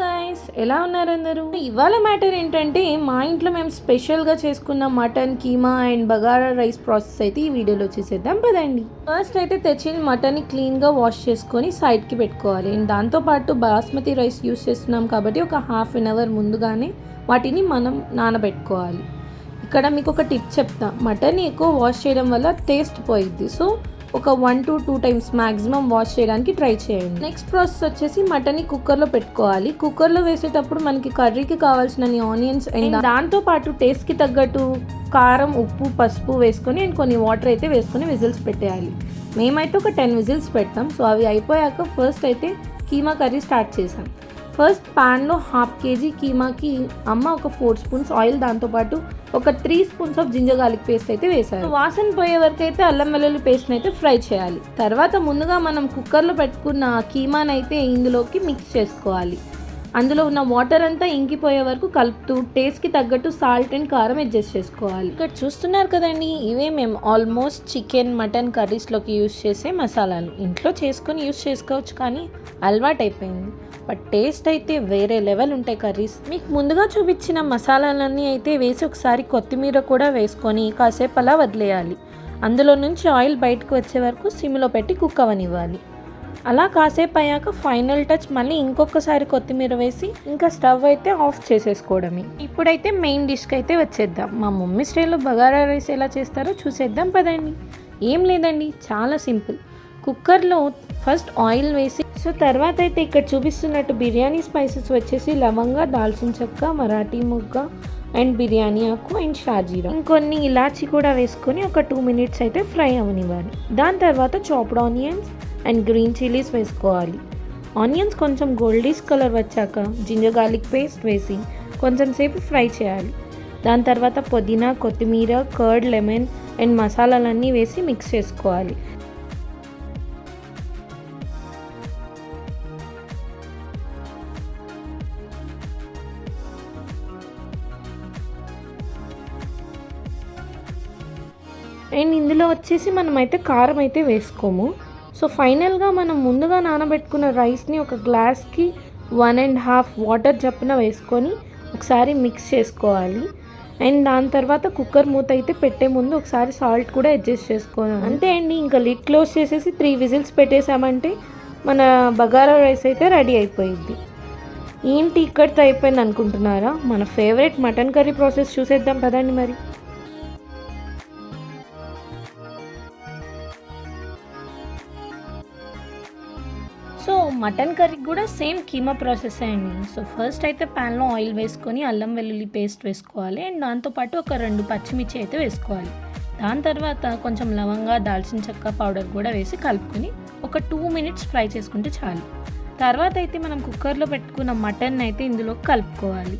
Guys, ఎలా ఉన్నారు అందరూ? ఇవాళ మ్యాటర్ ఏంటంటే మా ఇంట్లో మేము స్పెషల్గా చేసుకున్న mutton keema and bagara rice process అయితే ఈ వీడియోలో చేసేద్దాం పదండి. ఫస్ట్ అయితే తెచ్చిన మటన్ని క్లీన్గా వాష్ చేసుకొని సైడ్కి పెట్టుకోవాలి. అండ్ దాంతోపాటు బాస్మతి రైస్ యూస్ చేస్తున్నాం కాబట్టి ఒక హాఫ్ అన్ అవర్ ముందుగానే వాటిని మనం నానబెట్టుకోవాలి. ఇక్కడ మీకు ఒక టిప్ చెప్తా, మటన్ ఎక్కువ వాష్ చేయడం వల్ల టేస్ట్ పోయిద్ది. సో ఒక 1 to 2 times మ్యాక్సిమం వాష్ చేయడానికి ట్రై చేయండి. నెక్స్ట్ ప్రాసెస్ వచ్చేసి మటన్ని కుక్కర్లో పెట్టుకోవాలి. కుక్కర్లో వేసేటప్పుడు మనకి కర్రీకి కావాల్సిన ఆనియన్స్ అండ్ దాంతోపాటు టేస్ట్కి తగ్గట్టు కారం, ఉప్పు, పసుపు వేసుకొని అండ్ కొన్ని వాటర్ అయితే వేసుకొని విజిల్స్ పెట్టేయాలి. మేమైతే ఒక 10 విజిల్స్ పెట్టాం. సో అవి అయిపోయాక ఫస్ట్ అయితే కీమా కర్రీ స్టార్ట్ చేసాం. ఫస్ట్ ప్యాన్లో 1/2 kg కీమాకి అమ్మ ఒక 4 స్పూన్స్ ఆయిల్, దాంతోపాటు ఒక 3 spoons of ginger garlic paste అయితే వేశారు. వాసన పోయే వరకు అయితే అల్లం వెల్లుల్లి పేస్ట్ని అయితే ఫ్రై చేయాలి. తర్వాత ముందుగా మనం కుక్కర్లో పెట్టుకున్న కీమాని అయితే ఇందులోకి మిక్స్ చేసుకోవాలి. అందులో ఉన్న వాటర్ అంతా ఇంకిపోయే వరకు కలుపుతూ టేస్ట్కి తగ్గట్టు సాల్ట్ అండ్ కారం అడ్జస్ట్ చేసుకోవాలి. ఇక్కడ చూస్తున్నారు కదండి, ఇవే మేము ఆల్మోస్ట్ చికెన్, మటన్ కర్రీస్లోకి యూస్ చేసే మసాలాలు. ఇంట్లో చేసుకొని యూస్ చేసుకోవచ్చు, కానీ అలవాటు అయిపోయింది. బట్ టేస్ట్ అయితే వేరే లెవెల్ ఉంటాయి కర్రీస్. మీకు ముందుగా చూపించిన మసాలాలన్నీ అయితే వేసి ఒకసారి కొత్తిమీర కూడా వేసుకొని కాసేపు అలా వదిలేయాలి. అందులో నుంచి ఆయిల్ బయటకు వచ్చే వరకు సిమ్లో పెట్టి కుక్ అవనివ్వాలి. అలా కాసేపు అయ్యాక ఫైనల్ టచ్ మళ్ళీ ఇంకొకసారి కొత్తిమీర వేసి ఇంకా స్టవ్ అయితే ఆఫ్ చేసేసుకోవడమే. ఇప్పుడైతే మెయిన్ డిష్కి అయితే వచ్చేద్దాం. మా మమ్మీ స్టైల్లో బగారా రైస్ ఎలా చేస్తారో చూసేద్దాం పదండి. ఏం లేదండి, చాలా సింపుల్. కుక్కర్లో ఫస్ట్ ఆయిల్ వేసి, సో తర్వాత అయితే ఇక్కడ చూపిస్తున్నట్టు బిర్యానీ స్పైసెస్ వచ్చేసి లవంగా, దాల్చిన చెక్క, మరాఠీ మొగ్గ అండ్ బిర్యానీ ఆకు అండ్ షాజీరా, ఇంకొన్ని ఇలాచి కూడా వేసుకొని ఒక 2 minutes అయితే ఫ్రై అవనివ్వాలి. దాని తర్వాత chopped onions and green chillies వేసుకోవాలి. ఆనియన్స్ కొంచెం గోల్డిష్ కలర్ వచ్చాక జింజర్ గార్లిక్ పేస్ట్ వేసి కొంచెం సేపు ఫ్రై చేయాలి. దాని తర్వాత పుదీనా, కొత్తిమీర, కర్డ్, లెమన్ అండ్ మసాలాలన్నీ వేసి మిక్స్ చేసుకోవాలి. అండ్ ఇందులో వచ్చేసి మనమైతే కారం అయితే వేసుకోము. సో ఫైనల్గా మనం ముందుగా నానబెట్టుకున్న రైస్ని ఒక గ్లాస్కి 1.5 వాటర్ చప్పున వేసుకొని ఒకసారి మిక్స్ చేసుకోవాలి. అండ్ దాని తర్వాత కుక్కర్ మూత అయితే పెట్టే ముందు ఒకసారి సాల్ట్ కూడా అడ్జస్ట్ చేసుకోవాలి. అంతే అండి, ఇంకా లిడ్ క్లోజ్ చేసేసి 3 విజిల్స్ పెట్టేసామంటే మన బగారా రైస్ అయితే రెడీ అయిపోయింది. ఏంటి ఇక్కడితో అయిపోయింది అనుకుంటున్నారా? మన ఫేవరెట్ మటన్ కర్రీ ప్రాసెస్ చూసేద్దాం పదండి మరి. సో మటన్ కర్రీకి కూడా సేమ్ కీమా ప్రాసెస్ అండి. సో ఫస్ట్ అయితే ప్యాన్లో ఆయిల్ వేసుకొని అల్లం వెల్లుల్లి పేస్ట్ వేసుకోవాలి. అండ్ దాంతోపాటు ఒక 2 పచ్చిమిర్చి అయితే వేసుకోవాలి. దాని తర్వాత కొంచెం లవంగా, దాల్చిన చెక్క పౌడర్ కూడా వేసి కలుపుకొని ఒక 2 minutes ఫ్రై చేసుకుంటే చాలు. తర్వాత అయితే మనం కుక్కర్లో పెట్టుకున్న మటన్ అయితే ఇందులో కలుపుకోవాలి.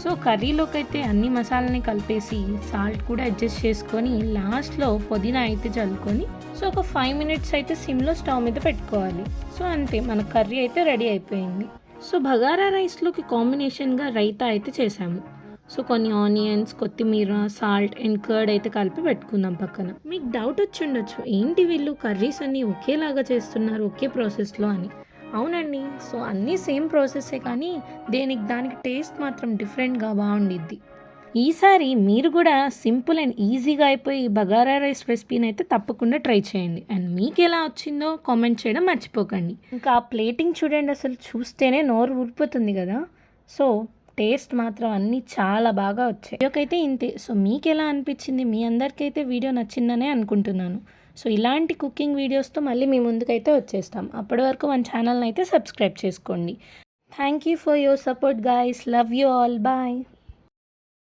సో కర్రీలోకి అయితే అన్ని మసాలాని కలిపేసి సాల్ట్ కూడా అడ్జస్ట్ చేసుకొని లాస్ట్లో పుదీనా అయితే చల్లుకొని సో ఒక 5 minutes అయితే సిమ్లో స్టవ్ మీద పెట్టుకోవాలి. సో అంతే, మన కర్రీ అయితే రెడీ అయిపోయింది. సో బగారా రైస్లోకి కాంబినేషన్గా రైతా అయితే చేసాము. సో కొన్ని ఆనియన్స్, కొత్తిమీర, సాల్ట్ అండ్ కర్డ్ అయితే కలిపి పెట్టుకుందాం పక్కన. మీకు డౌట్ వచ్చి ఉండొచ్చు, ఏంటి వీళ్ళు కర్రీస్ అన్నీ ఒకేలాగా చేస్తున్నారు ఒకే ప్రాసెస్లో అని. అవునండి, సో అన్నీ సేమ్ ప్రాసెస్సే, కానీ దానికి టేస్ట్ మాత్రం డిఫరెంట్గా బాగుండిద్ది. ఈసారి మీరు కూడా సింపుల్ అండ్ ఈజీగా అయిపోయి బగారా రైస్ రెసిపీని అయితే తప్పకుండా ట్రై చేయండి. అండ్ మీకు ఎలా వచ్చిందో కామెంట్ చేయడం మర్చిపోకండి. ఇంకా ఆ ప్లేటింగ్ చూడండి, అసలు చూస్తేనే నోరు ఊరిపోతుంది కదా. సో టేస్ట్ మాత్రం అన్నీ చాలా బాగా వచ్చాయి. వీడియోకైతే ఇంతే. సో మీకు ఎలా అనిపించింది? మీ అందరికైతే వీడియో నచ్చిందనే అనుకుంటున్నాను. సో ఇలాంటి కుకింగ్ వీడియోస్తో మళ్ళీ మీ ముందుకైతే వచ్చేస్తాం. అప్పటి వరకు మన ఛానల్ని అయితే సబ్స్క్రైబ్ చేసుకోండి. Thank you for your support guys. Love you all. Bye.